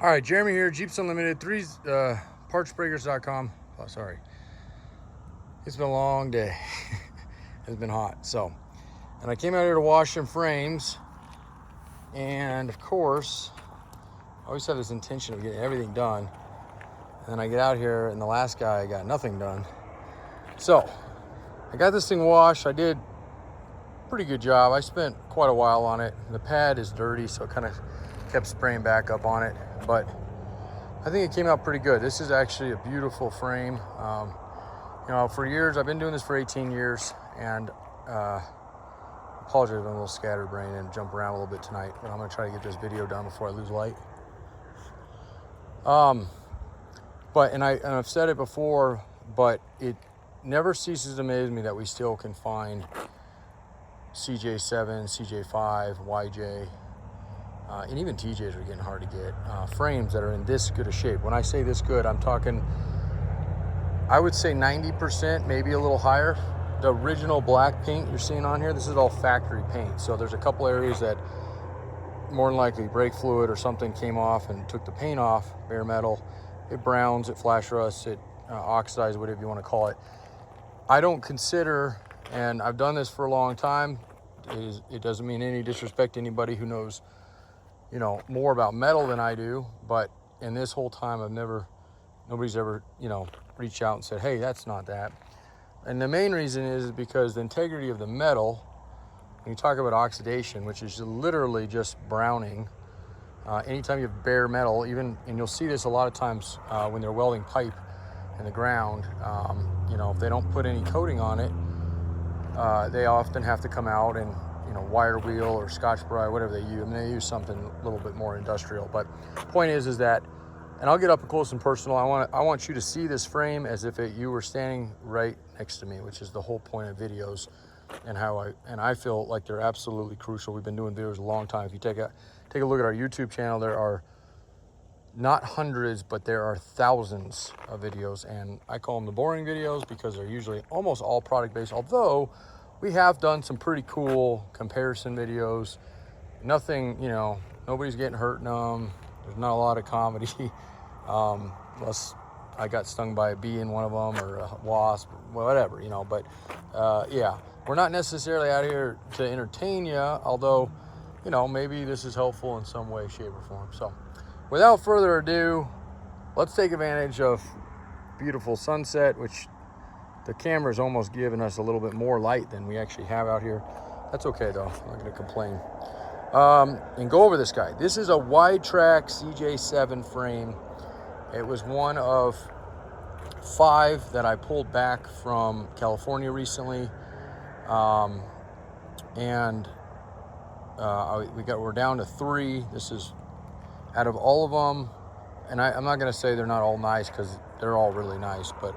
All right, Jeremy here, Jeeps Unlimited, partsbreakers.com. Oh, sorry. It's been a long day. It's been hot. And I came out here to wash some frames. And of course, I always have this intention of getting everything done. And then I get out here and the last guy got nothing done. So I got this thing washed. I did a pretty good job. I spent quite a while on it. The pad is dirty, so it kind of kept spraying back up on it. But I think it came out pretty good. This is actually a beautiful frame. For years, I've been doing this for 18 years, and apologize if I'm a little scatterbrained and jump around a little bit tonight, but I'm gonna try to get this video done before I lose light. I've said it before, but it never ceases to amaze me that we still can find CJ7, CJ5, YJ, and even TJs are getting hard to get, frames that are in this good a shape. When I say this good, I'm talking, I would say 90%, maybe a little higher. The original black paint you're seeing on here, this is all factory paint. So there's a couple areas that more than likely brake fluid or something came off and took the paint off, bare metal. It browns, it flash rusts, it oxidizes, whatever you want to call it. I don't consider, and I've done this for a long time, it doesn't mean any disrespect to anybody who knows more about metal than I do, but in this whole time nobody's ever reached out and said, hey, that's not that. And the main reason is because the integrity of the metal, when you talk about oxidation, which is literally just browning, anytime you have bare metal, and you'll see this a lot of times when they're welding pipe in the ground, if they don't put any coating on it, they often have to come out and wire wheel or Scotch-Brite, whatever they use. I mean, they use something a little bit more industrial. But point is that, and I'll get up close and personal. I want you to see this frame as if you were standing right next to me, which is the whole point of videos, and I feel like they're absolutely crucial. We've been doing videos a long time. If you take a look at our YouTube channel, there are not hundreds, but there are thousands of videos, and I call them the boring videos because they're usually almost all product based, although we have done some pretty cool comparison videos. Nothing, nobody's getting hurt in them. There's not a lot of comedy, unless I got stung by a bee in one of them or a wasp, whatever, but yeah, we're not necessarily out here to entertain you, although, maybe this is helpful in some way, shape, or form. So without further ado, let's take advantage of beautiful sunset, which the camera's almost giving us a little bit more light than we actually have out here. That's okay though, I'm not gonna complain. And go over this guy. This is a wide track CJ7 frame. It was one of 5 that I pulled back from California recently. We're down to 3. This is out of all of them, and I'm not gonna say they're not all nice because they're all really nice, but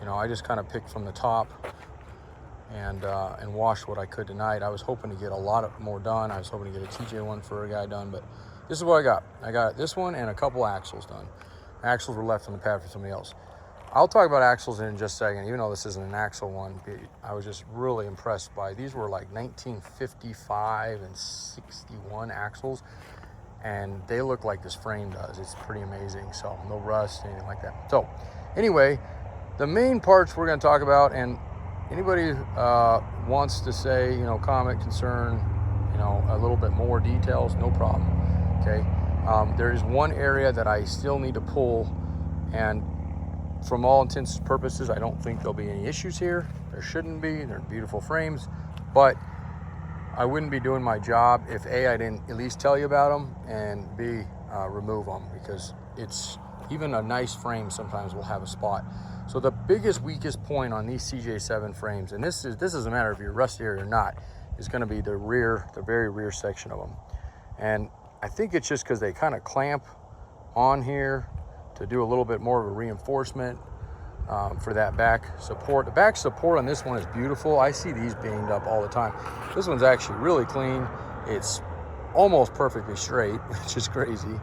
I just kind of picked from the top and washed what I could tonight. I was hoping to get a lot more done. I was hoping to get a TJ one for a guy done, but this is what I got. I got this one and a couple axles done. Axles were left on the pad for somebody else. I'll talk about axles in just a second, even though this isn't an axle one. I was just really impressed by, these were like 1955 and 61 axles, and they look like this frame does. It's pretty amazing. So no rust, anything like that. So anyway, the main parts we're going to talk about, and anybody wants to say, comment, concern, a little bit more details, no problem. Okay. There is one area that I still need to pull, and from all intents and purposes, I don't think there'll be any issues here. There shouldn't be. They're beautiful frames, but I wouldn't be doing my job if A, I didn't at least tell you about them, and B, remove them, because it's even a nice frame sometimes will have a spot. So the biggest, weakest point on these CJ7 frames, and this doesn't matter if you're rusty or not, is going to be the very rear section of them. And I think it's just because they kind of clamp on here to do a little bit more of a reinforcement for that back support. The back support on this one is beautiful. I see these banged up all the time. This one's actually really clean. It's almost perfectly straight, which is crazy,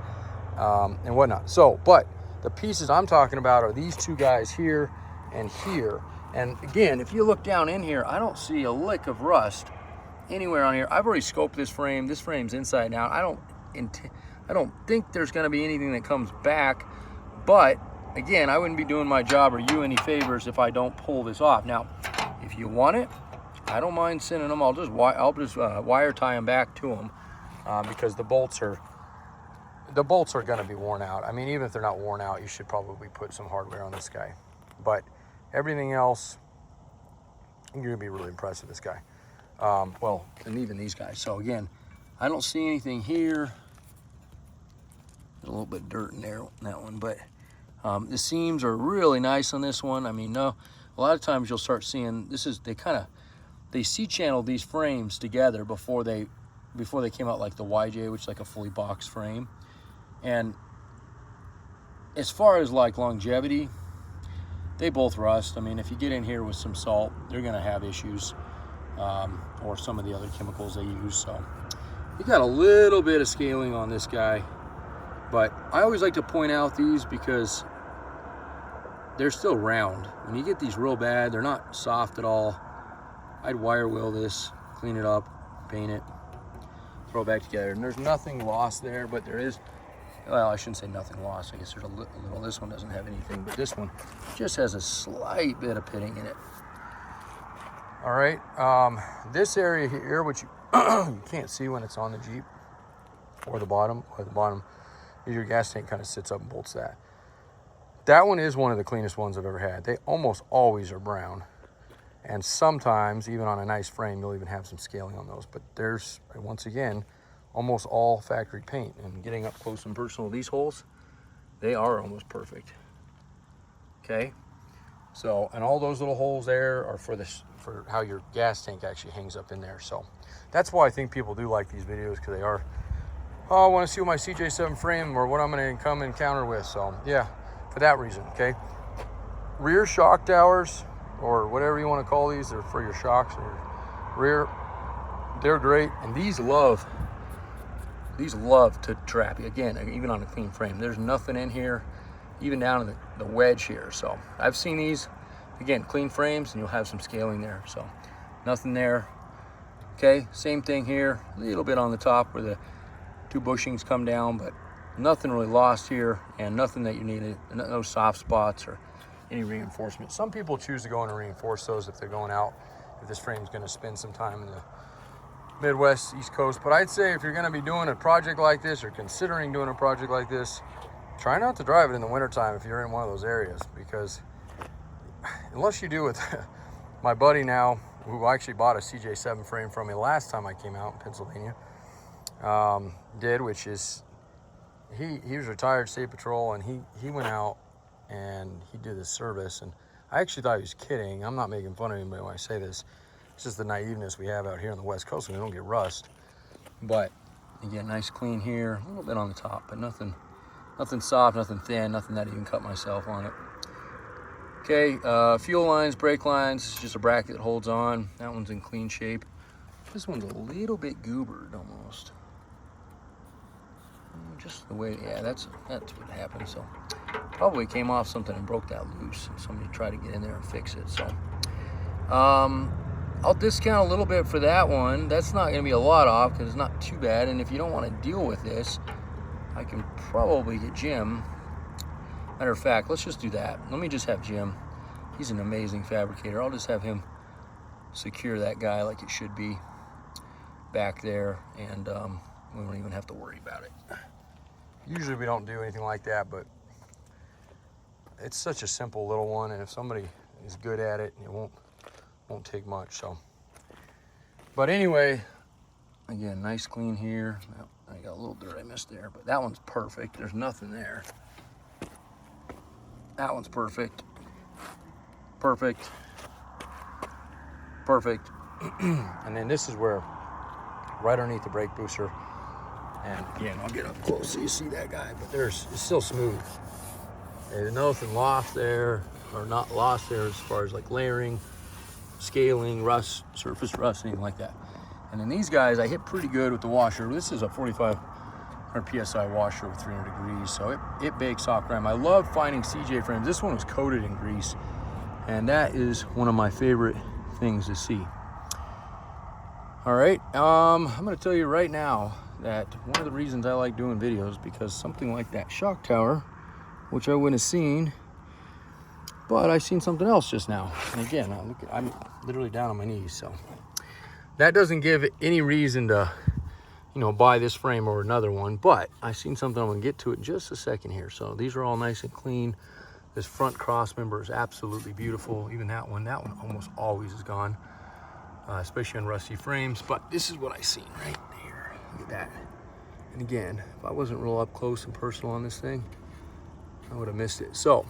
and whatnot. But the pieces I'm talking about are these 2 guys here and here. And again, if you look down in here, I don't see a lick of rust anywhere on here. I've already scoped this frame. This frame's inside out. I I don't think there's going to be anything that comes back, but again, I wouldn't be doing my job or you any favors if I don't pull this off. Now, if you want it, I don't mind sending them. I'll just wire tie them back to them because the bolts are going to be worn out. I mean, even if they're not worn out, you should probably put some hardware on this guy. But everything else, you're going to be really impressed with this guy. Well, and even these guys. So again, I don't see anything here. There's a little bit of dirt in there on that one, but the seams are really nice on this one. I mean, no, a lot of times you'll start seeing they C-channeled these frames together before they came out, like the YJ, which is like a fully boxed frame. And as far as like longevity, they both rust. I mean, if you get in here with some salt, they're gonna have issues, or some of the other chemicals they use. So you got a little bit of scaling on this guy, but I always like to point out these because they're still round. When you get these real bad, they're not soft at all. I'd wire wheel this, clean it up, paint it, throw it back together. And there's nothing lost there, but there is, well, I shouldn't say nothing lost. I guess there's a little, this one doesn't have anything, but this one just has a slight bit of pitting in it. All right, this area here, which you can't see when it's on the Jeep, or the bottom, your gas tank kind of sits up and bolts that. That one is one of the cleanest ones I've ever had. They almost always are brown. And sometimes, even on a nice frame, you'll even have some scaling on those. But there's, once again, almost all factory paint. And getting up close and personal, these holes, they are almost perfect. Okay? So, and all those little holes there are for how your gas tank actually hangs up in there. So, that's why I think people do like these videos, because they are, oh, I want to see what my CJ7 frame or what I'm going to come encounter with. So, yeah, for that reason, okay? Rear shock towers, or whatever you want to call these, they're for your shocks or rear. They're great, and these love to trap you. Again, even on a clean frame, there's nothing in here, even down to the wedge here. So I've seen these, again, clean frames, and you'll have some scaling there. So nothing there. Okay, same thing here, a little bit on the top where the two bushings come down, but nothing really lost here, and nothing that you needed, no soft spots or any reinforcement. Some people choose to go in and reinforce those if they're going out, if this frame's going to spend some time in the Midwest, East Coast. But I'd say if you're going to be doing a project like this, or considering doing a project like this, try not to drive it in the wintertime if you're in one of those areas, because unless you do with my buddy now, who actually bought a CJ7 frame from me last time I came out in Pennsylvania, which is, he was retired State Patrol, and he went out and he did this service, and I actually thought he was kidding. I'm not making fun of anybody when I say this. It's just the naiveness we have out here on the West Coast, and we don't get rust. But again, nice clean here, a little bit on the top, but nothing soft, nothing thin, nothing that I even cut myself on it. Okay, fuel lines, brake lines, it's just a bracket that holds on. That one's in clean shape. This one's a little bit goobered almost. Just the way, yeah, that's what happened. So probably came off something and broke that loose, and somebody tried to get in there and fix it. So I'll discount a little bit for that one. That's not going to be a lot off because it's not too bad. And if you don't want to deal with this, I can probably get Jim. Matter of fact, let's just do that. Let me just have Jim. He's an amazing fabricator. I'll just have him secure that guy like it should be back there, and we won't even have to worry about it. Usually we don't do anything like that, but it's such a simple little one, and if somebody is good at it, it won't take much. So, but anyway, again, nice clean here. Well, I got a little dirt I missed there, but that one's perfect. There's nothing there. That one's perfect. Perfect. Perfect. And then this is where, right underneath the brake booster, and again, I'll get up close so you see that guy, but it's still smooth. There's nothing lost there, or not lost there as far as like layering, scaling, rust, surface rust, anything like that. And then these guys, I hit pretty good with the washer. This is a 4,500 PSI washer with 300 degrees, so it bakes off grime. I love finding CJ frames. This one was coated in grease, and that is one of my favorite things to see. All right, I'm gonna tell you right now, that one of the reasons I like doing videos, because something like that shock tower, which I wouldn't have seen, but I seen something else just now. And again, I'm literally down on my knees, so that doesn't give any reason to, you know, buy this frame or another one, but I seen something. I'm gonna get to it in just a second here. So these are all nice and clean. This front cross member is absolutely beautiful. Even that one almost always is gone, especially on rusty frames. But this is what I seen right there. Look at that. And again, if I wasn't real up close and personal on this thing, I would have missed it. So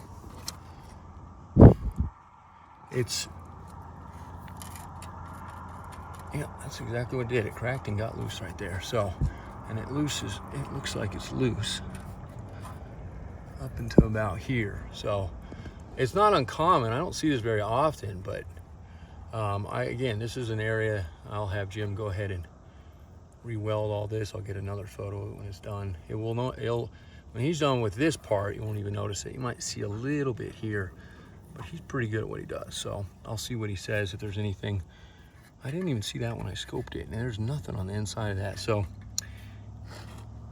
it's, yeah, that's exactly what did it. Cracked and got loose right there. So, and it looks like it's loose up until about here. So it's not uncommon. I don't see this very often, but again, this is an area I'll have Jim go ahead and re-weld all this. I'll get another photo when it's done. It will not, when he's done with this part, you won't even notice it. You might see a little bit here, but he's pretty good at what he does. So I'll see what he says, if there's anything. I didn't even see that when I scoped it, and there's nothing on the inside of that. So,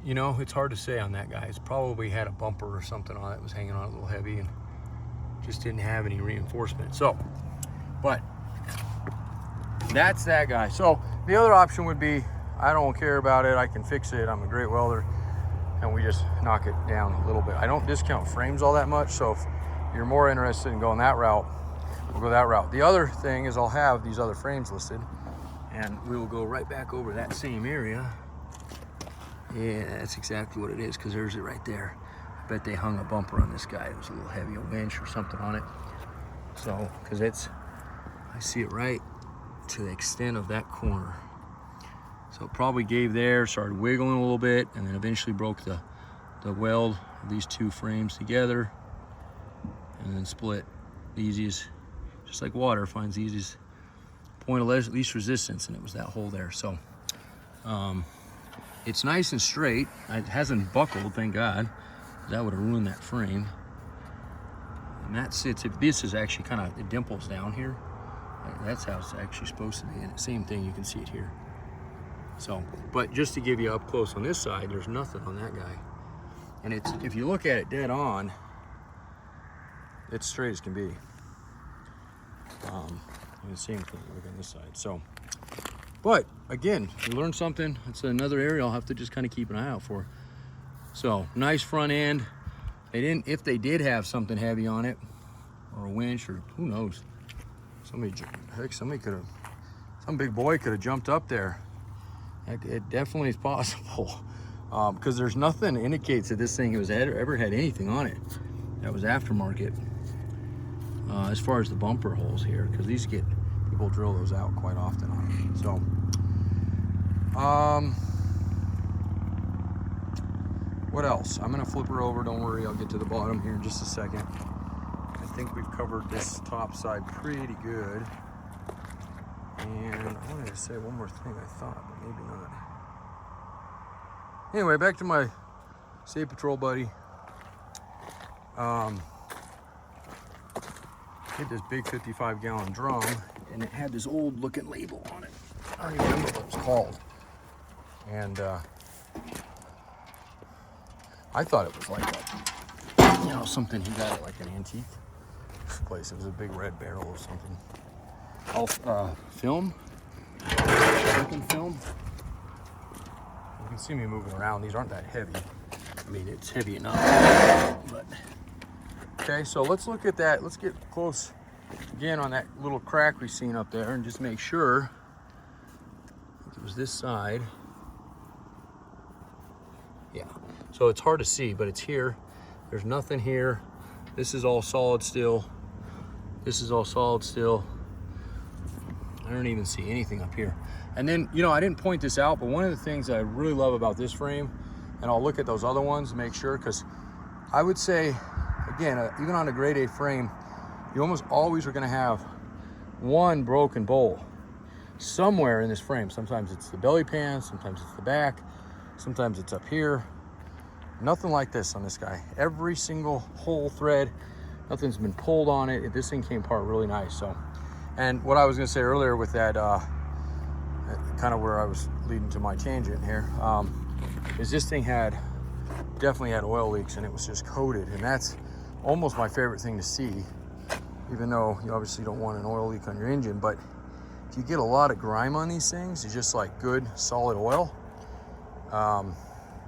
you know, it's hard to say on that guy. It's probably had a bumper or something on it, was hanging on a little heavy and just didn't have any reinforcement. So, but that's that guy. So the other option would be, I don't care about it, I can fix it, I'm a great welder, and we just knock it down a little bit. I don't discount frames all that much, so if you're more interested in going that route, we'll go that route. The other thing is I'll have these other frames listed, and we will go right back over that same area. Yeah, that's exactly what it is, because there's it right there. I bet they hung a bumper on this guy. It was a little heavy, a winch or something on it. So, because I see it right to the extent of that corner. So it probably gave there, started wiggling a little bit, and then eventually broke the weld of these two frames together, and then split. The easiest, just like water, finds the easiest point of least resistance, and it was that hole there. So it's nice and straight. It hasn't buckled, thank God. That would have ruined that frame. And that sits, if this is actually kind of, it dimples down here. That's how it's actually supposed to be. And same thing, you can see it here. So, but just to give you up close on this side, there's nothing on that guy. And it's, if you look at it dead on, it's straight as can be. And the same thing, look on this side. So, but again, you learn something. It's another area I'll have to just kind of keep an eye out for. So, nice front end. They didn't, if they did have something heavy on it, or a winch, or who knows. Somebody could have, some big boy could have jumped up there. It definitely is possible, because there's nothing that indicates that this thing has ever had anything on it that was aftermarket, as far as the bumper holes here, because these people drill those out quite often on them. So what else? I'm gonna flip her over, don't worry, I'll get to the bottom here in just a second. I think we've covered this top side pretty good. And I wanted to say one more thing, I thought, but maybe not. Anyway, back to my State Patrol buddy. Hit this big 55-gallon drum, and it had this old looking label on it. I don't even remember what it was called. And I thought it was like a, you know, something he got at like an antique place. It was a big red barrel or something. All film, film. You can see me moving around. These aren't that heavy. I mean, it's heavy enough, but okay. So let's look at that. Let's get close again on that little crack we seen up there, and just make sure. I think it was this side. Yeah. So it's hard to see, but it's here. There's nothing here. This is all solid steel. This is all solid steel. I don't even see anything up here. And then, you know, I didn't point this out, but one of the things I really love about this frame, and I'll look at those other ones to make sure, because I would say, again, even on a grade A frame, you almost always are gonna have one broken bolt somewhere in this frame. Sometimes it's the belly pan, sometimes it's the back, sometimes it's up here. Nothing like this on this guy. Every single whole thread, nothing's been pulled on it. This thing came apart really nice. So, and what I was gonna say earlier with that, kind of where I was leading to my tangent here, is this thing definitely had oil leaks, and it was just coated, and that's almost my favorite thing to see, even though you obviously don't want an oil leak on your engine. But if you get a lot of grime on these things, it's just like good solid oil,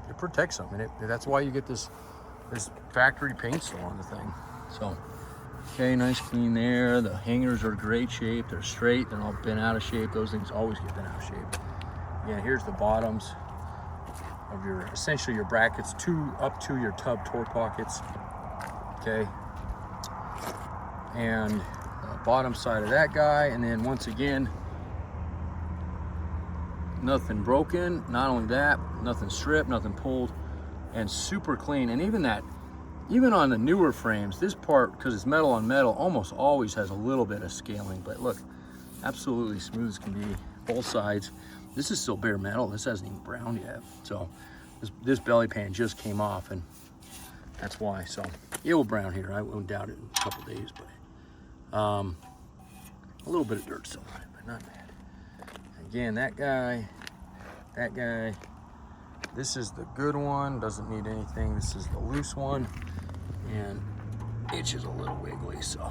it protects them, and that's why you get this factory paint still on the thing. So okay, nice clean there. The hangers are great shape, they're straight, they're all bent out of shape. Those things always get bent out of shape. Again, here's the bottoms of essentially your brackets, up to your tub torque pockets. Okay, and the bottom side of that guy, and then once again, nothing broken. Not only that, nothing stripped, nothing pulled, and super clean. And even on the newer frames, this part, because it's metal on metal, almost always has a little bit of scaling. But look, absolutely smooth as can be, both sides. This is still bare metal. This hasn't even browned yet. So this belly pan just came off, and that's why. So it will brown here. I won't doubt it in a couple days, but a little bit of dirt still on it, but not bad. Again, that guy. This is the good one, doesn't need anything. This is the loose one, and it's just a little wiggly. So,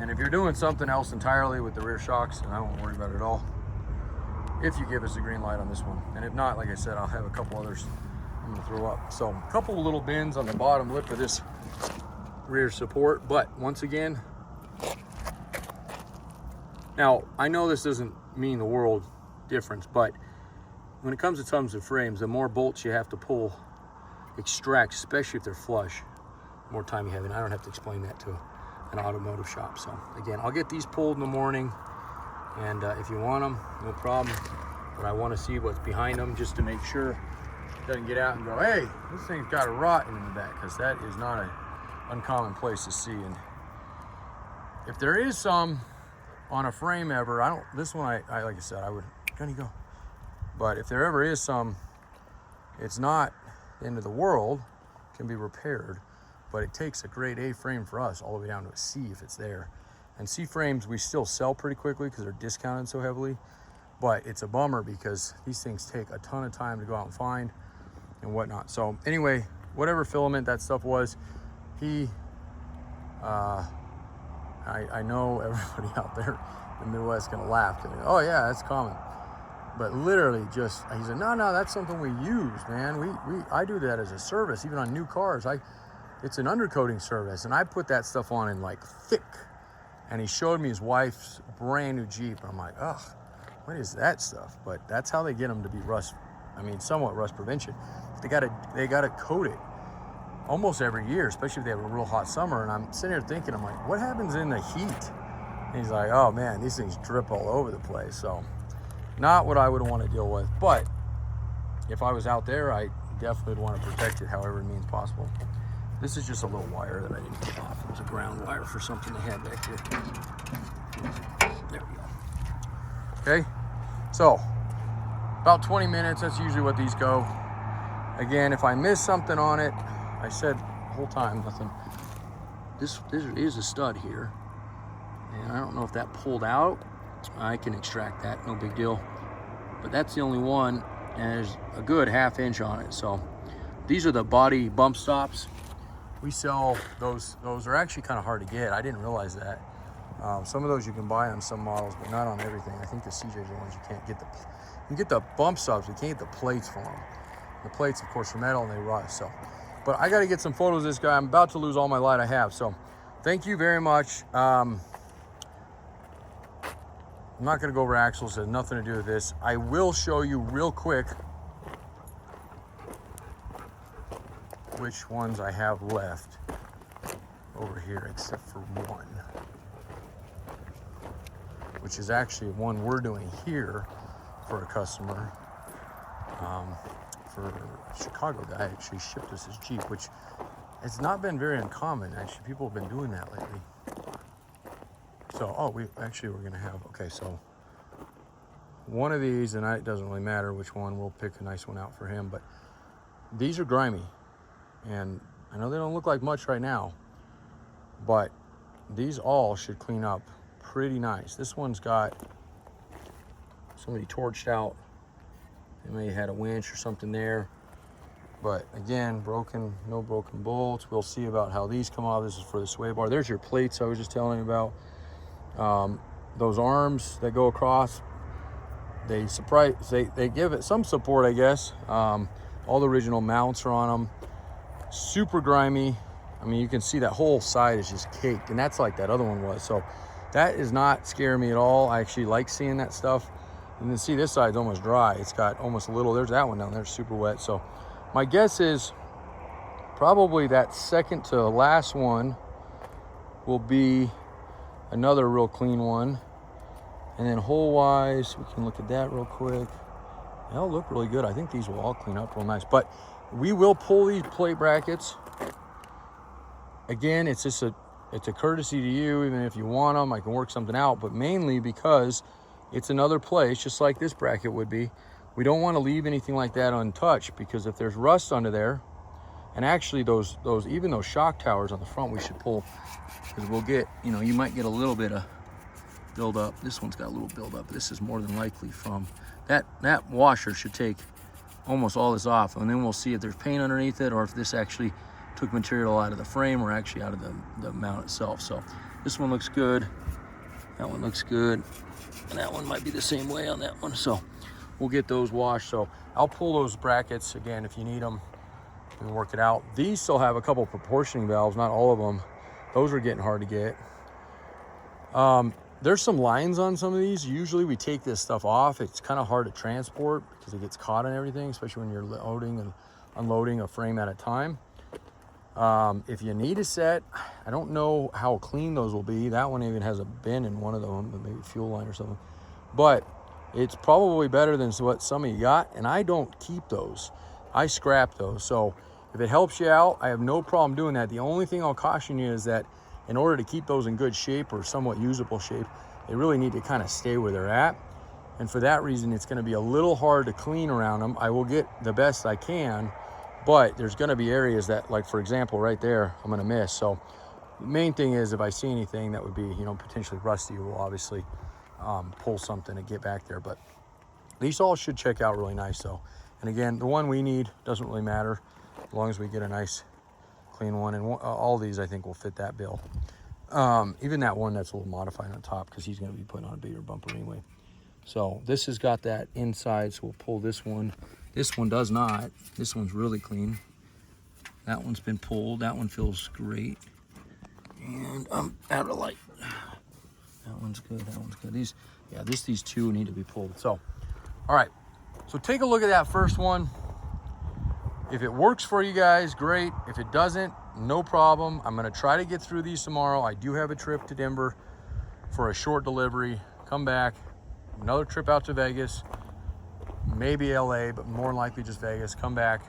and if you're doing something else entirely with the rear shocks, then I won't worry about it at all, if you give us a green light on this one. And if not, like I said, I'll have a couple others I'm gonna throw up. So a couple little bends on the bottom lip of this rear support, but once again, now I know this doesn't mean the world difference, but when it comes to tons of frames, the more bolts you have to pull, extract, especially if they're flush, the more time you have. And I don't have to explain that to an automotive shop. So again, I'll get these pulled in the morning, and if you want them, no problem. But I want to see what's behind them just to make sure it doesn't get out and go, hey, this thing's got a rotten in the back, because that is not an uncommon place to see. And if there is some on a frame ever, this one I like I said, I would, Johnny, go. But if there ever is some, it's not the end of the world, can be repaired, but it takes a grade A frame for us all the way down to a C if it's there. And C frames we still sell pretty quickly because they're discounted so heavily, but it's a bummer because these things take a ton of time to go out and find and whatnot. So anyway, whatever filament that stuff was, I know everybody out there in the Midwest is gonna laugh. Oh yeah, that's common. But literally just, he said, no, that's something we use, man. I do that as a service, even on new cars. It's an undercoating service, and I put that stuff on in like thick. And he showed me his wife's brand new Jeep. I'm like, ugh, what is that stuff? But that's how they get them to be somewhat rust prevention. They gotta coat it almost every year, especially if they have a real hot summer. And I'm sitting here thinking, I'm like, what happens in the heat? And he's like, oh man, these things drip all over the place. So not what I would want to deal with, but if I was out there, I definitely would want to protect it however means possible. This is just a little wire that I didn't get off. It was a ground wire for something they had back here. There we go. Okay, so about 20 minutes, that's usually what these go. Again, if I miss something on it, I said the whole time, nothing. This is a stud here, and I don't know if that pulled out. I can extract that, no big deal. But that's the only one, and there's a good ½ inch on it. So these are the body bump stops. We sell those. Those are actually kind of hard to get. I didn't realize that. Some of those you can buy on some models, but not on everything. I think the CJ are the ones you can't get. You can get the bump stops, but you can't get the plates for them. The plates, of course, are metal and they rust. So, but I got to get some photos of this guy. I'm about to lose all my light I have. So thank you very much. I'm not going to go over axles. It has nothing to do with this. I will show you real quick which ones I have left over here, except for one, which is actually one we're doing here for a customer. For a Chicago guy actually shipped us his Jeep, which has not been very uncommon. Actually, people have been doing that lately. So, we're gonna have, okay, so one of these, and it doesn't really matter which one, we'll pick a nice one out for him, but these are grimy. And I know they don't look like much right now, but these all should clean up pretty nice. This one's got somebody torched out They may have had a winch or something there. But again, no broken bolts. We'll see about how these come off. This is for the sway bar. There's your plates I was just telling you about. Those arms that go across, they give it some support, I guess. All the original mounts are on them. Super grimy. I mean, you can see that whole side is just caked, and that's like that other one was. So that is not scaring me at all. I actually like seeing that stuff. And then see, this side's almost dry. It's got almost a little, there's that one down there, super wet. So my guess is probably that second to last one will be another real clean one. And then hole-wise, we can look at that real quick. They'll look really good. I think these will all clean up real nice. But we will pull these plate brackets. Again, it's just it's a courtesy to you. Even if you want them, I can work something out. But mainly because it's another place, just like this bracket would be. We don't want to leave anything like that untouched, because if there's rust under there, and actually even those shock towers on the front we should pull, because we'll get, you might get a little bit of buildup. This one's got a little buildup. This is more than likely from that washer. Should take almost all this off, and then we'll see if there's paint underneath it, or if this actually took material out of the frame or actually out of the mount itself. So this one looks good. That one looks good. And that one might be the same way on that one. So we'll get those washed. So I'll pull those brackets again if you need them and work it out. These still have a couple proportioning valves, not all of them. Those are getting hard to get. There's some lines on some of these. Usually we take this stuff off. It's kind of hard to transport because it gets caught on everything, especially when you're loading and unloading a frame at a time. If you need a set, I don't know how clean those will be. That one even has a bin in one of them, maybe fuel line or something. But it's probably better than what some of you got, and I don't keep those. I scrap those. So if it helps you out, I have no problem doing that. The only thing I'll caution you is that in order to keep those in good shape or somewhat usable shape, they really need to kind of stay where they're at. And for that reason, it's going to be a little hard to clean around them. I will get the best I can, but there's going to be areas that, like for example, right there, I'm going to miss. So the main thing is if I see anything that would be, potentially rusty, we'll obviously pull something and get back there. But these all should check out really nice though. And again, the one we need doesn't really matter as long as we get a nice clean one. And all these I think will fit that bill. Even that one that's a little modified on top, because he's going to be putting on a bigger bumper anyway. So this has got that inside, so we'll pull this one. This one does not. This one's really clean. That one's been pulled. That one feels great. And I'm out of light. That one's good. That one's good. These two need to be pulled. So, all right. So take a look at that first one. If it works for you guys, great. If it doesn't, no problem. I'm going to try to get through these tomorrow. I do have a trip to Denver for a short delivery. Come back. Another trip out to Vegas. Maybe LA, but more than likely just Vegas. Come back,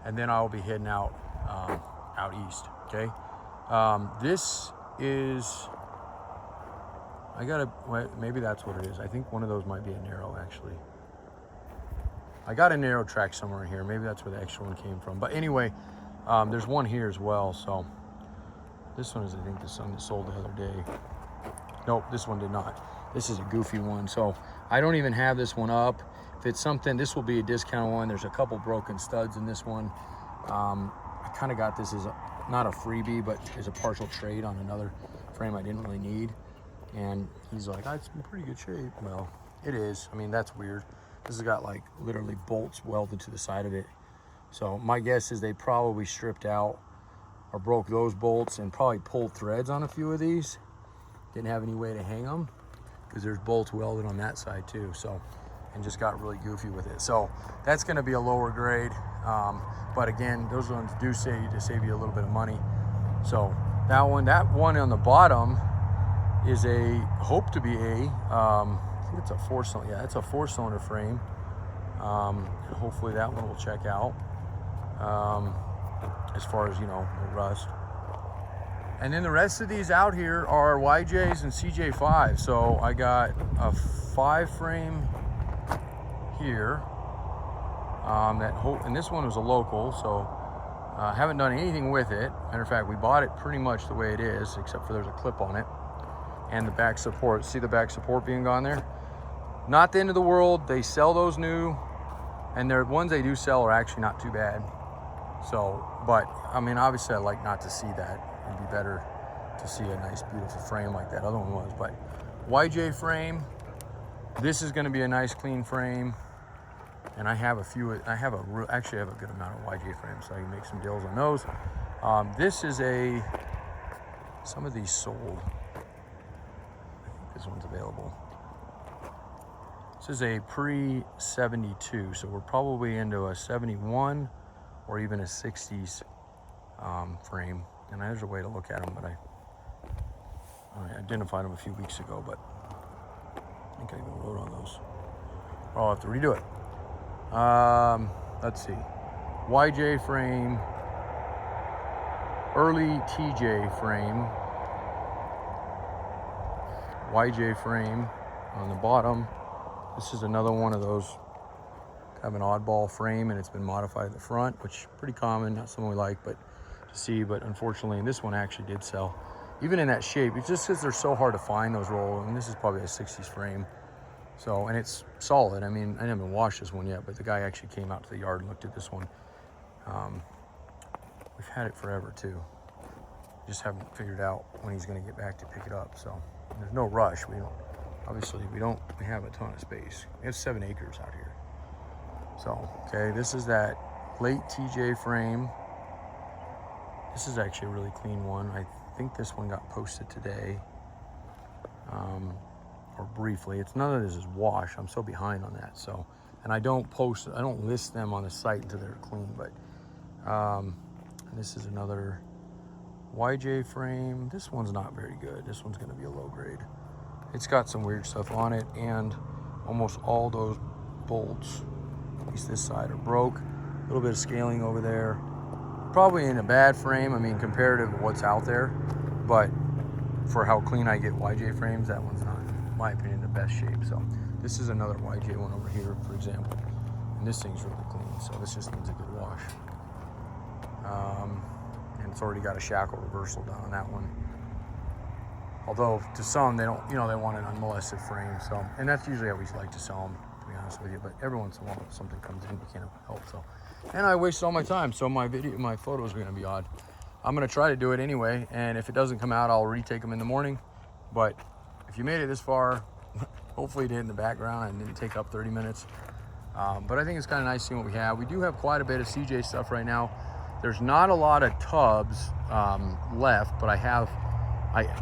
and then I'll be heading out east. Okay. This is. Maybe that's what it is. I think one of those might be a narrow actually. I got a narrow track somewhere in here. Maybe that's where the extra one came from. But anyway, there's one here as well. So this one is, I think, the one that sold the other day. Nope, this one did not. This is a goofy one. So I don't even have this one up. If it's something, this will be a discount one. There's a couple broken studs in this one. I kind of got this as not a freebie, but as a partial trade on another frame I didn't really need. And he's like, it's in pretty good shape. Well, it is. I mean, that's weird. This has got like literally bolts welded to the side of it. So my guess is they probably stripped out or broke those bolts and probably pulled threads on a few of these. Didn't have any way to hang them because there's bolts welded on that side too. So, and just got really goofy with it. So that's going to be a lower grade. But again, those ones do save you a little bit of money. So that one on the bottom is hope to be I think it's a 4-cylinder. Yeah, it's a 4-cylinder frame. And hopefully that one will check out as far as, the rust. And then the rest of these out here are YJs and CJ7. So I got a 5 frame here. And this one was a local, so haven't done anything with it. Matter of fact, we bought it pretty much the way it is, except for there's a clip on it. And the back support. See the back support being gone there? Not the end of the world. They sell those new. And the ones they do sell are actually not too bad. So, but I mean, obviously I like not to see that. It'd be better to see a nice, beautiful frame like that other one was. But YJ frame, this is going to be a nice, clean frame. And I have a few, actually have a good amount of YJ frames, so I can make some deals on those. This is some of these sold. I think this one's available. This is a pre-72, so we're probably into a 71 or even a 60s frame. And there's a way to look at them, but I identified them a few weeks ago, but I think I even wrote on those. I'll have to redo it. Let's see. YJ frame, early TJ frame, YJ frame on the bottom. This is another one of those kind of an oddball frame, and it's been modified at the front, which is pretty common, not something we like but to see, but unfortunately this one actually did sell. Even in that shape, it's just because they're so hard to find, those roll, and this is probably a 60s frame. So, and it's solid. I mean, I haven't washed this one yet, but the guy actually came out to the yard and looked at this one. We've had it forever too. Just haven't figured out when he's going to get back to pick it up. So there's no rush. We have a ton of space. We have 7 acres out here. So, okay, this is that late TJ frame. This is actually a really clean one. I think this one got posted today. Or briefly. It's none of this is washed. I'm so behind on that. So, and I don't list them on the site until they're clean. But this is another YJ frame. This one's not very good. This one's going to be a low grade. It's got some weird stuff on it, and almost all those bolts, at least this side, are broke. A little bit of scaling over there. Probably in a bad frame. I mean, comparative to what's out there, but for how clean I get YJ frames, that one's not, in my opinion, the best shape. So this is another YJ one over here, for example, and this thing's really clean. So this just needs a good wash. And it's already got a shackle reversal done on that one. Although to some, they don't, they want an unmolested frame. So, and that's usually how we like to sell them, to be honest with you. But every once in a while, something comes in, you can't help. So, and I wasted all my time, so my photos are going to be odd. I'm going to try to do it anyway, and if it doesn't come out, I'll retake them in the morning. But if you made it this far, hopefully it did in the background and didn't take up 30 minutes. But I think it's kind of nice seeing what we have. We do have quite a bit of CJ stuff right now. There's not a lot of tubs left, but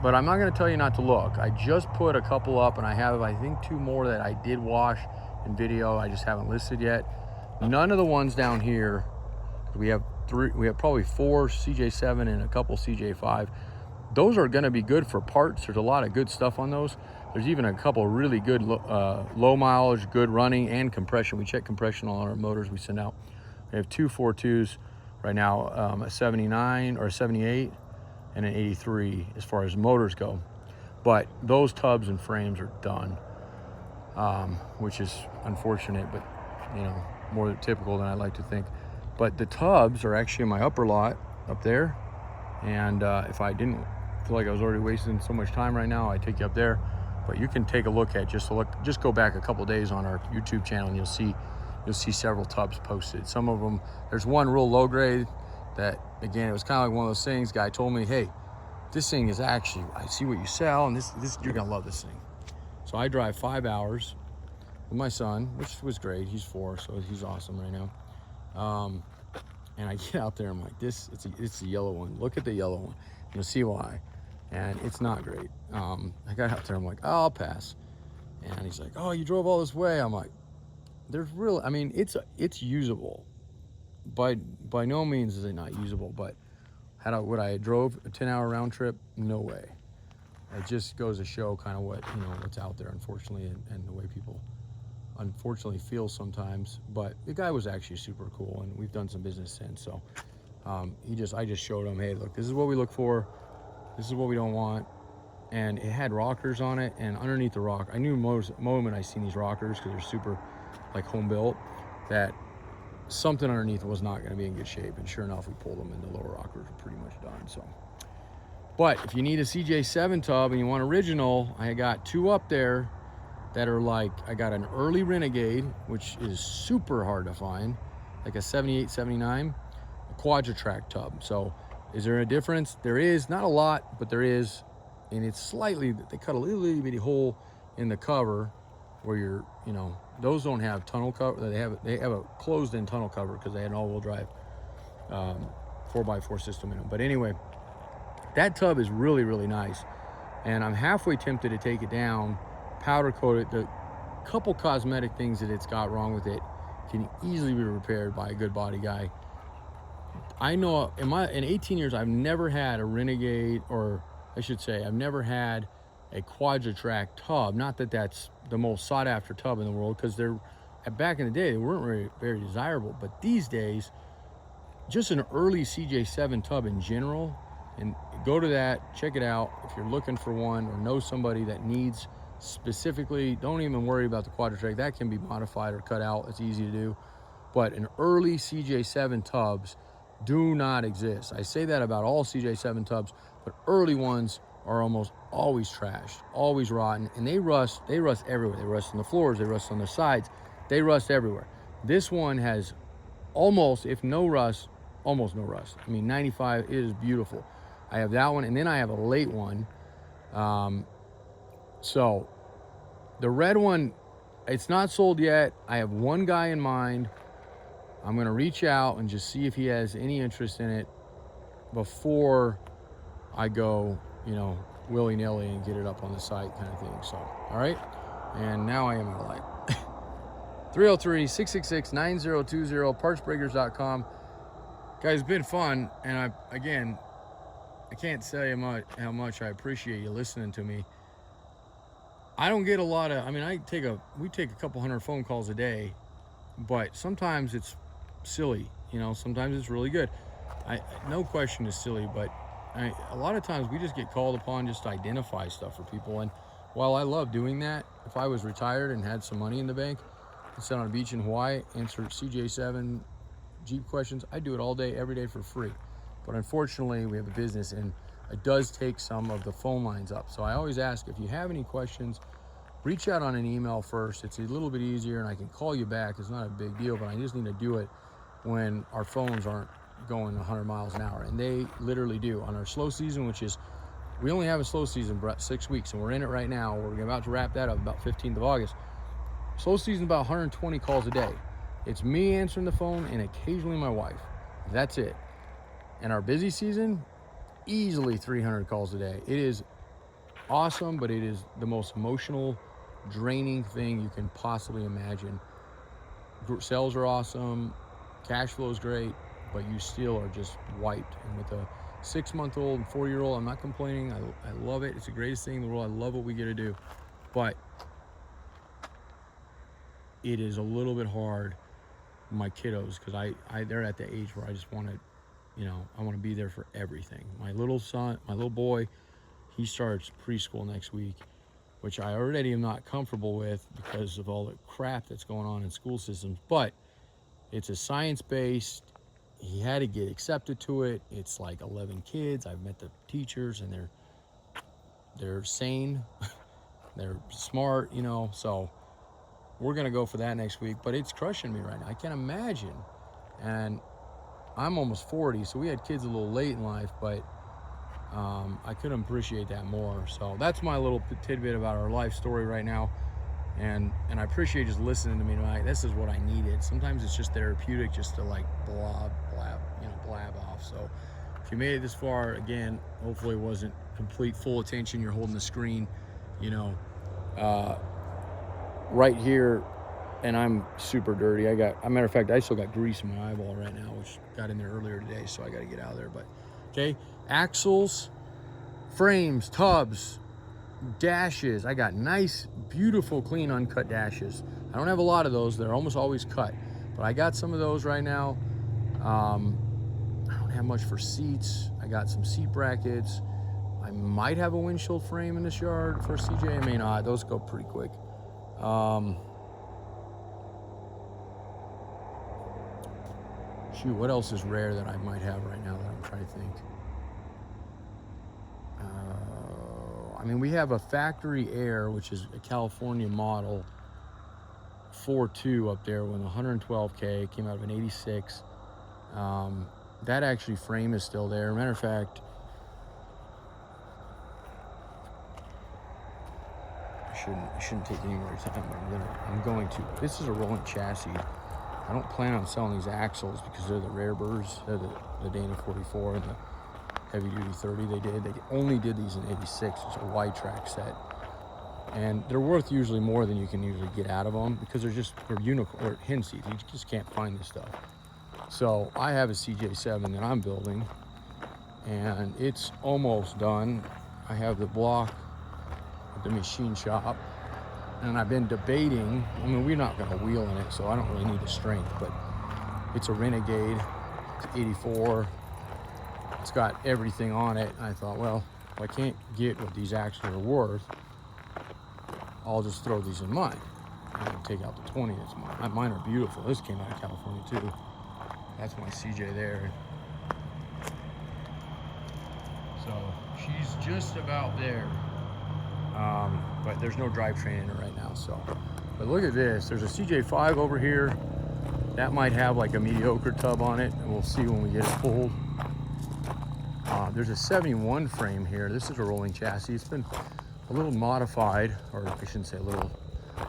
but I'm not going to tell you not to look. I just put a couple up, and I have, I think, 2 more that I did wash in video. I just haven't listed yet. None of the ones down here. We have probably 4 CJ7 and a couple CJ5. Those are going to be good for parts. There's a lot of good stuff on those. There's even a couple really good low mileage, good running, and compression. We check compression on our motors we send out. We have 2 4.2s right now, a 79 or a 78 and an 83 as far as motors go. But those tubs and frames are done, which is unfortunate, but more typical than I like to think. But the tubs are actually in my upper lot up there. And if I didn't feel like I was already wasting so much time right now, I'd take you up there. But you can take a look at, just go back a couple days on our YouTube channel, and you'll see several tubs posted. Some of them, there's one real low grade that, again, it was kind of like one of those things. Guy told me, hey, this thing is actually, I see what you sell, and this you're gonna love this thing. So I drive 5 hours with my son, which was great. He's 4, so he's awesome right now. And I get out there, I'm like, it's the yellow one. Look at the yellow one. You'll see why. And it's not great. I got out there, I'm like, oh, I'll pass. And he's like, oh, you drove all this way? I'm like, it's usable. By no means is it not usable, but would I drove a 10-hour round trip? No way. It just goes to show kind of what's out there, unfortunately, and the way people unfortunately feel sometimes. But the guy was actually super cool, and we've done some business since. So I just showed him, hey, look, this is what we look for. This is what we don't want. And it had rockers on it, and underneath the rock, I knew moment I seen these rockers, because they're super like home built, that something underneath was not going to be in good shape. And sure enough, we pulled them, and the lower rockers were pretty much done. So, but if you need a CJ7 tub and you want original, I got 2 up there. that are like, I got an early Renegade, which is super hard to find, like a 78, 79, a Quadra-Track tub. So is there a difference? There is, not a lot, but there is. And it's slightly, they cut a little bitty hole in the cover where you're, you know, those don't have tunnel cover. They have a closed-in tunnel cover because they had an all-wheel drive 4x4 system in them. But anyway, that tub is really, really nice. And I'm halfway tempted to take it down, powder coat it. The couple cosmetic things that it's got wrong with it can easily be repaired by a good body guy. I know in 18 years, I've never had a Renegade, or I should say, I've never had a Quadra-Track tub. Not that that's the most sought after tub in the world, because they're, back in the day, they weren't very, very desirable. But these days, just an early CJ7 tub in general, and go to that, check it out. If you're looking for one or know somebody that needs specifically, don't even worry about the Quadra-Track. That can be modified or cut out. It's easy to do. But an early CJ7 tubs do not exist. I say that about all CJ7 tubs, but early ones are almost always trashed, always rotten, and they rust everywhere. They rust on the floors, they rust on the sides, they rust everywhere. This one has almost, if no rust, almost no rust. I mean, 95, it is beautiful. I have that one, and then I have a late one. So the red one, it's not sold yet. I have one guy in mind. I'm gonna reach out and just see if he has any interest in it before I go, you know, willy-nilly and get it up on the site kind of thing. So, all right. And now I am out of light. 303-666-9020, partsbreakers.com. Guys, it's been fun. And I can't say how much I appreciate you listening to me. I don't get a lot of, I mean, we take a couple hundred phone calls a day, but sometimes it's silly, you know, sometimes it's really good. No question is silly, but a lot of times we just get called upon just to identify stuff for people. And while I love doing that, if I was retired and had some money in the bank and sit on a beach in Hawaii, answer CJ7 Jeep questions, I do it all day, every day for free. But unfortunately, we have a business and it does take some of the phone lines up. So I always ask, if you have any questions, reach out on an email first. It's a little bit easier and I can call you back. It's not a big deal, but I just need to do it when our phones aren't going 100 miles an hour. And they literally do. On our slow season, which is, we only have a slow season for 6 weeks, and we're in it right now. We're about to wrap that up about 15th of August. Slow season, about 120 calls a day. It's me answering the phone and occasionally my wife. That's it. And our busy season, easily 300 calls a day. It is awesome, but it is the most emotional, draining thing you can possibly imagine. Sales are awesome, cash flow is great, but you still are just wiped. And with a 6-month-old and 4-year-old, I'm not complaining. I love it. It's the greatest thing in the world. I love what we get to do. But it is a little bit hard with my kiddos, because they're at the age where I just want to, you know, I want to be there for everything. My little boy, he starts preschool next week, which I already am not comfortable with because of all the crap that's going on in school systems. But it's a science-based. He had to get accepted to it. It's like 11 kids. I've met the teachers, and they're sane. They're smart, you know. So we're going to go for that next week. But it's crushing me right now. I can't imagine. And I'm almost 40, so we had kids a little late in life, but I couldn't appreciate that more. So that's my little tidbit about our life story right now. And I appreciate just listening to me tonight. This is what I needed. Sometimes it's just therapeutic just to like blab off. So if you made it this far, again, hopefully it wasn't complete full attention. You're holding the screen, you know, right here, and I'm super dirty. As a matter of fact, I still got grease in my eyeball right now, which got in there earlier today, so I got to get out of there. But okay, axles, frames, tubs, dashes. I got nice, beautiful, clean, uncut dashes. I don't have a lot of those. They're almost always cut, but I got some of those right now. I don't have much for seats. I got some seat brackets. I might have a windshield frame in this yard for CJ. I may not. Those go pretty quick. Shoot, what else is rare that I might have right now that I'm trying to think? I mean, we have a factory Air, which is a California model 4.2 up there with 112K, came out of an 86. That actually frame is still there. Matter of fact, I shouldn't take any more time, but I'm going to. This is a rolling chassis. I don't plan on selling these axles because they're the rare birds. They're the Dana 44 and the heavy duty 30 they did. They only did these in 86. It's a wide track set. And they're worth usually more than you can usually get out of them because they're unicorn or hen seeds. You just can't find this stuff. So I have a CJ7 that I'm building and it's almost done. I have the block at the machine shop and I've been debating. I mean, we're not going to wheel in it, so I don't really need the strength, but it's a Renegade. It's 84. It's got everything on it. And I thought, well, if I can't get what these actually are worth, I'll just throw these in mine and take out the 20 that's mine. Mine are beautiful. This came out of California too. That's my CJ there. So she's just about there. But there's no drivetrain in it right now. So, but look at this. There's a CJ5 over here. That might have like a mediocre tub on it, and we'll see when we get it pulled. There's a 71 frame here. This is a rolling chassis. It's been a little modified, or I shouldn't say a little.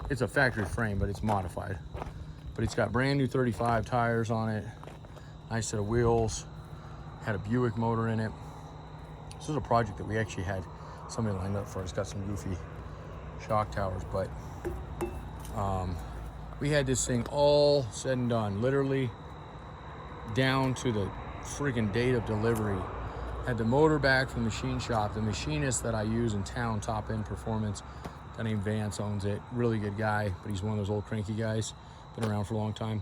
It's a factory frame, but it's modified. But it's got brand new 35 tires on it. Nice set of wheels. Had a Buick motor in it. This is a project that we actually had somebody lined up for. It's got some goofy shock towers, but we had this thing all said and done, literally down to the freaking date of delivery. Had the motor back from the machine shop. The machinist that I use in town, Top End Performance, a guy named Vance owns it. Really good guy, but he's one of those old cranky guys. Been around for a long time.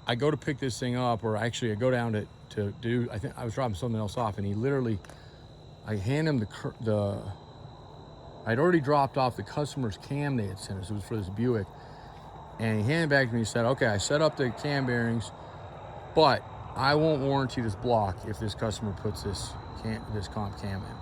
I go to pick this thing up, or actually I go down to do, I think I was dropping something else off, and he literally, I hand him I'd already dropped off the customer's cam they had sent us. It was for this Buick. And he handed it back to me and said, okay, I set up the cam bearings, but I won't warranty this block if this customer puts this comp cam in.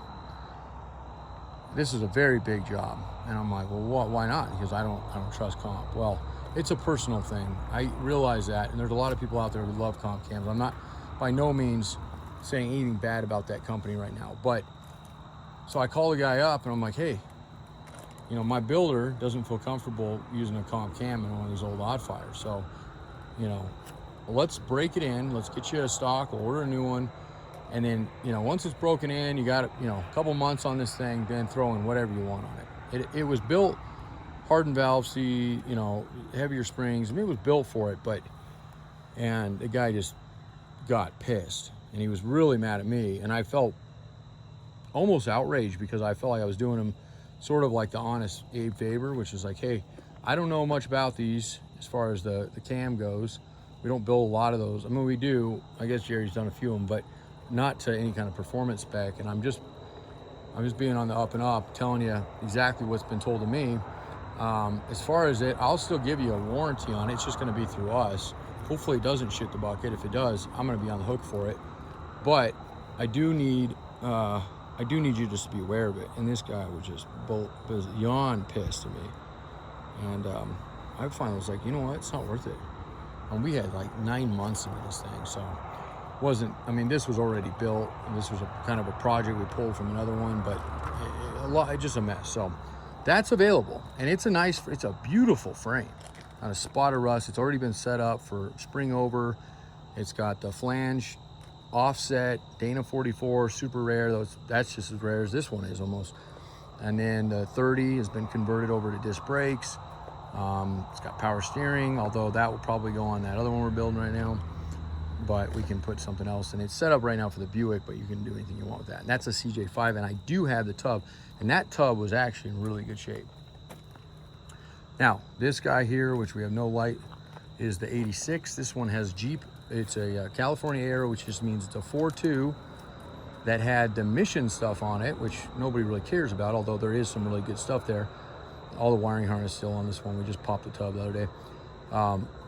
This is a very big job. And I'm like, well, why not? Because I don't trust comp. Well, it's a personal thing. I realize that, and there's a lot of people out there who love comp cams. I'm not by no means saying anything bad about that company right now, but so I call the guy up and I'm like, hey, you know, my builder doesn't feel comfortable using a comp cam in one of these old Oddfires. So, you know, let's break it in. Let's get you a stock. We'll order a new one. And then, you know, once it's broken in, you got, you know, a couple months on this thing, then throw in whatever you want on it. It was built hardened valve seat, you know, heavier springs. I mean, it was built for it, and the guy just got pissed. And he was really mad at me. And I felt almost outraged because I felt like I was doing him sort of like the honest Abe Faber, which is like, hey, I don't know much about these as far as the cam goes. We don't build a lot of those. I mean, we do. I guess Jerry's done a few of them, but not to any kind of performance spec. And I'm just being on the up and up, telling you exactly what's been told to me. As far as it, I'll still give you a warranty on it. It's just going to be through us. Hopefully it doesn't shit the bucket. If it does, I'm going to be on the hook for it. But I do need you just to be aware of it. And this guy was yawn pissed at me. And I finally was like, you know what? It's not worth it. And we had like 9 months into this thing, so this was already built, and this was a kind of a project we pulled from another one, but just a mess. So that's available, and it's a beautiful frame. Not a spot of rust. It's already been set up for spring over. It's got the flange offset, Dana 44, super rare. That's just as rare as this one is almost. And then the 30 has been converted over to disc brakes. It's got power steering, although that will probably go on that other one we're building right now. But we can put something else, and it's set up right now for the Buick, but you can do anything you want with that. And that's a CJ5, and I do have the tub, and that tub was actually in really good shape. Now, this guy here, which we have no light, is the 86. This one has Jeep. It's a California Air, which just means it's a 4.2 that had the mission stuff on it, which nobody really cares about, although there is some really good stuff there. All the wiring harness still on this one. We just popped the tub the other day.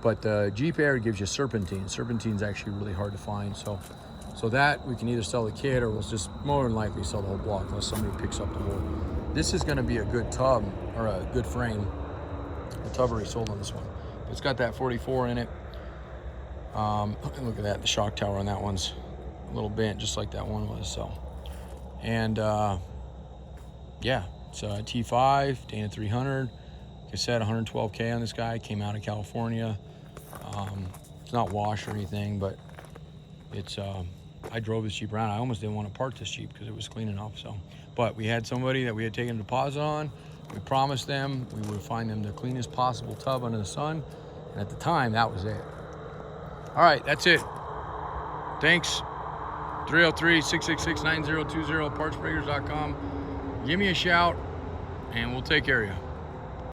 But the Jeep Air gives you serpentine. Serpentine's actually really hard to find, so So that we can either sell the kit, or we'll just more than likely sell the whole block unless somebody picks up the whole. This is going to be a good tub, or a good frame. The tub already sold on this one. It's got that 44 in it. Look at that, the shock tower on that one's a little bent, just like that one was. So, and yeah, it's a T5 Dana 300. Like I said, 112K on this guy. Came out of California. It's not washed or anything, but it's. I drove this Jeep around. I almost didn't want to park this Jeep because it was clean enough. So, but we had somebody that we had taken a deposit on. We promised them we would find them the cleanest possible tub under the sun, and at the time, that was it. All right, that's it. Thanks. 303-666-9020, partsbreakers.com. Give me a shout, and we'll take care of you.